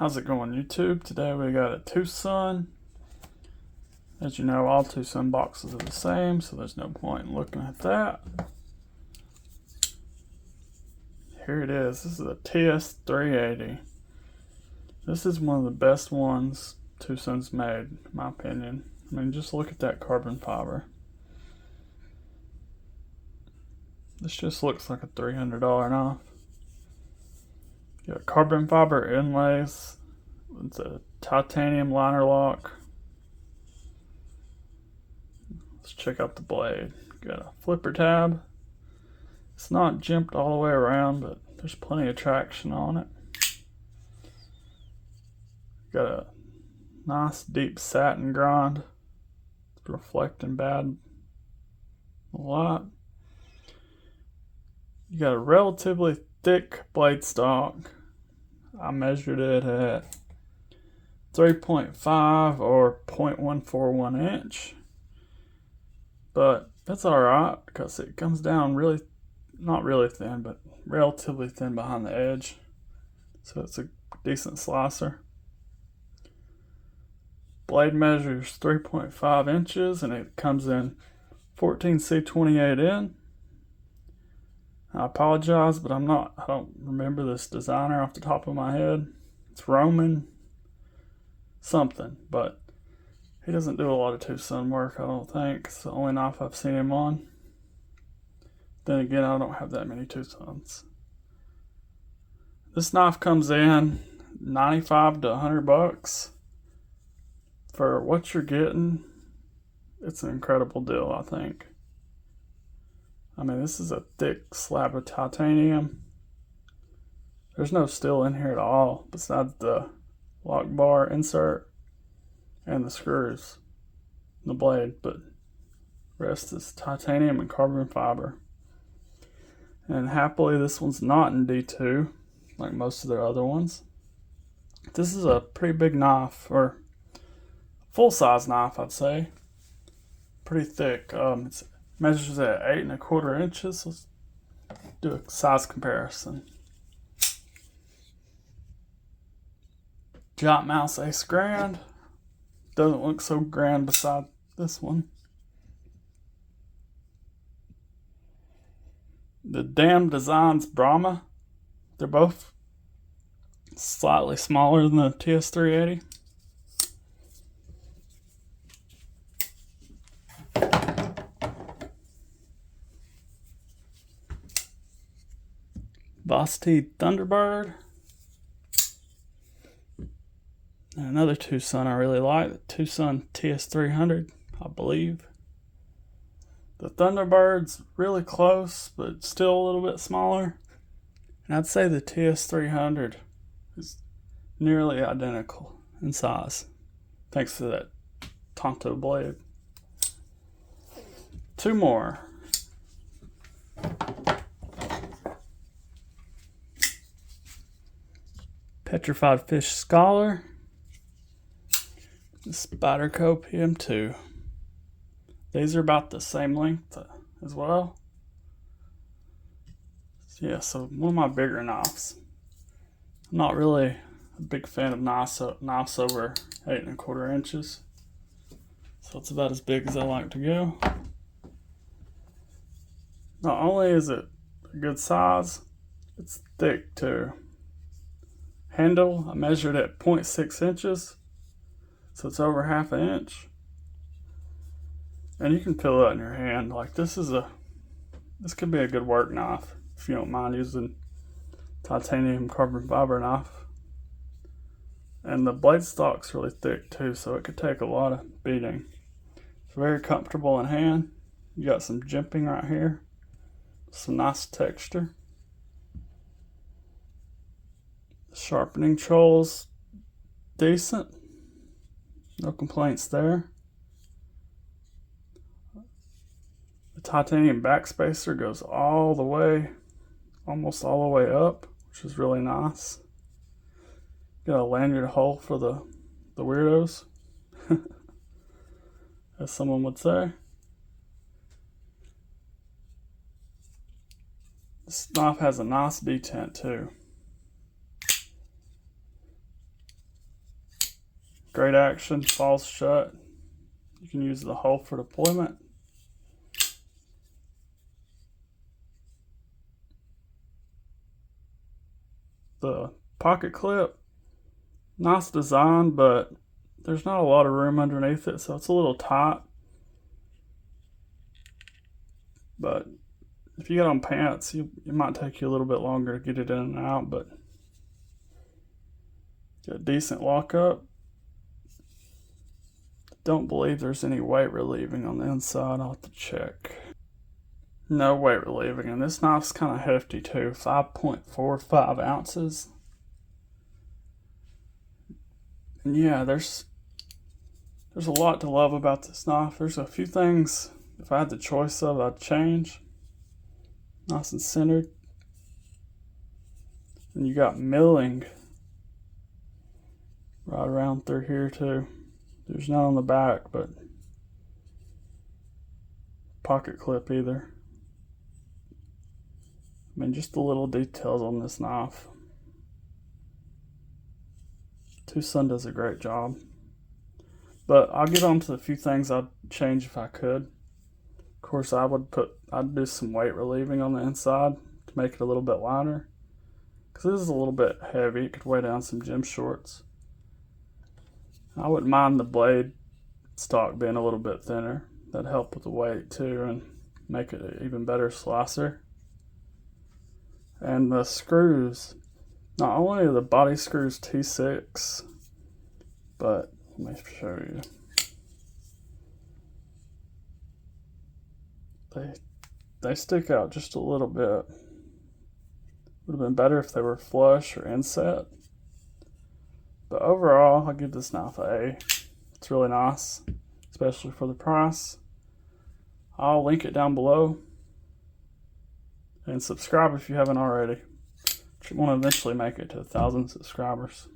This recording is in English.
How's it going, YouTube? Today we got a Tucson. As you know, all Tucson boxes are the same, so there's no point in looking at that. Here it is. This is a TS380. This is one of the best ones Tucson's made, in my opinion. I mean, just look at that carbon fiber. This just looks like a $300 knife. You got carbon fiber inlays. It's a titanium liner lock. Let's check out the blade. Got a flipper tab. It's not jimped all the way around, but there's plenty of traction on it. Got a nice deep satin grind. It's reflecting bad a lot. You got a relatively thick blade stock. I measured it at 3.5 or 0.141 inch. But that's alright because it comes down really, not really thin, but relatively thin behind the edge. So it's a decent slicer. Blade measures 3.5 inches and it comes in 14C28N. I apologize, but I don't remember this designer off the top of my head. It's Roman something, but he doesn't do a lot of Tucson work, I don't think. It's the only knife I've seen him on. Then again, I don't have that many Tucsons. This knife comes in $95 to $100. For what you're getting, it's an incredible deal, I think. I mean, this is a thick slab of titanium. There's no steel in here at all besides the lock bar insert and the screws, the blade, but the rest is titanium and carbon fiber. And happily, this one's not in D2 like most of their other ones. This is a pretty big knife, or full-size knife, I'd say. Pretty thick. It measures at 8.25 inches. Let's do a size comparison. Giant Mouse Ace Grand. Doesn't look so grand beside this one. The Damn Designs Brahma. They're both slightly smaller than the TS380. Boss T Thunderbird. And another Tucson I really like, the Tucson TS300, I believe. The Thunderbird's really close, but still a little bit smaller. And I'd say the TS300 is nearly identical in size, thanks to that Tonto blade. Two more. Petrified Fish Scholar. The Spyderco PM2. These are about the same length as well. Yeah, so one of my bigger knives. I'm not really a big fan of knives over 8.25 inches. So it's about as big as I like to go. Not only is it a good size, it's thick too. Handle, I measured at 0.6 inches. So it's over half an inch. And you can feel that in your hand. Like this could be a good work knife if you don't mind using titanium carbon fiber knife. And the blade stock's really thick too, so it could take a lot of beating. It's very comfortable in hand. You got some jimping right here. Some nice texture. The sharpening troll's decent. No complaints there. The titanium backspacer goes all the way, almost all the way up, which is really nice. Got a lanyard hole for the weirdos, as someone would say. This knife has a nice detent too. Great action, falls shut. You can use the hole for deployment. The pocket clip, nice design, but there's not a lot of room underneath it, so it's a little tight. But if you get on pants, it might take you a little bit longer to get it in and out, but got a decent lockup. Don't believe there's any weight relieving on the inside. I'll have to check. No weight relieving, and this knife's kind of hefty too, 5.45 ounces. And yeah, there's a lot to love about this knife. There's a few things, if I had the choice of, I'd change. Nice and centered. And you got milling right around through here too. There's none on the back, but pocket clip either. I mean, just the little details on this knife. Sun does a great job. But I'll get on to the few things I'd change if I could. Of course, I'd do some weight relieving on the inside to make it a little bit lighter. Because this is a little bit heavy. It could weigh down some gym shorts. I wouldn't mind the blade stock being a little bit thinner. That'd help with the weight too and make it an even better slicer. And the screws, not only are the body screws T6, but let me show you. They stick out just a little bit. Would have been better if they were flush or inset. But overall, I'll give this knife an A. It's really nice, especially for the price. I'll link it down below. And subscribe if you haven't already. I want to eventually make it to 1,000 subscribers.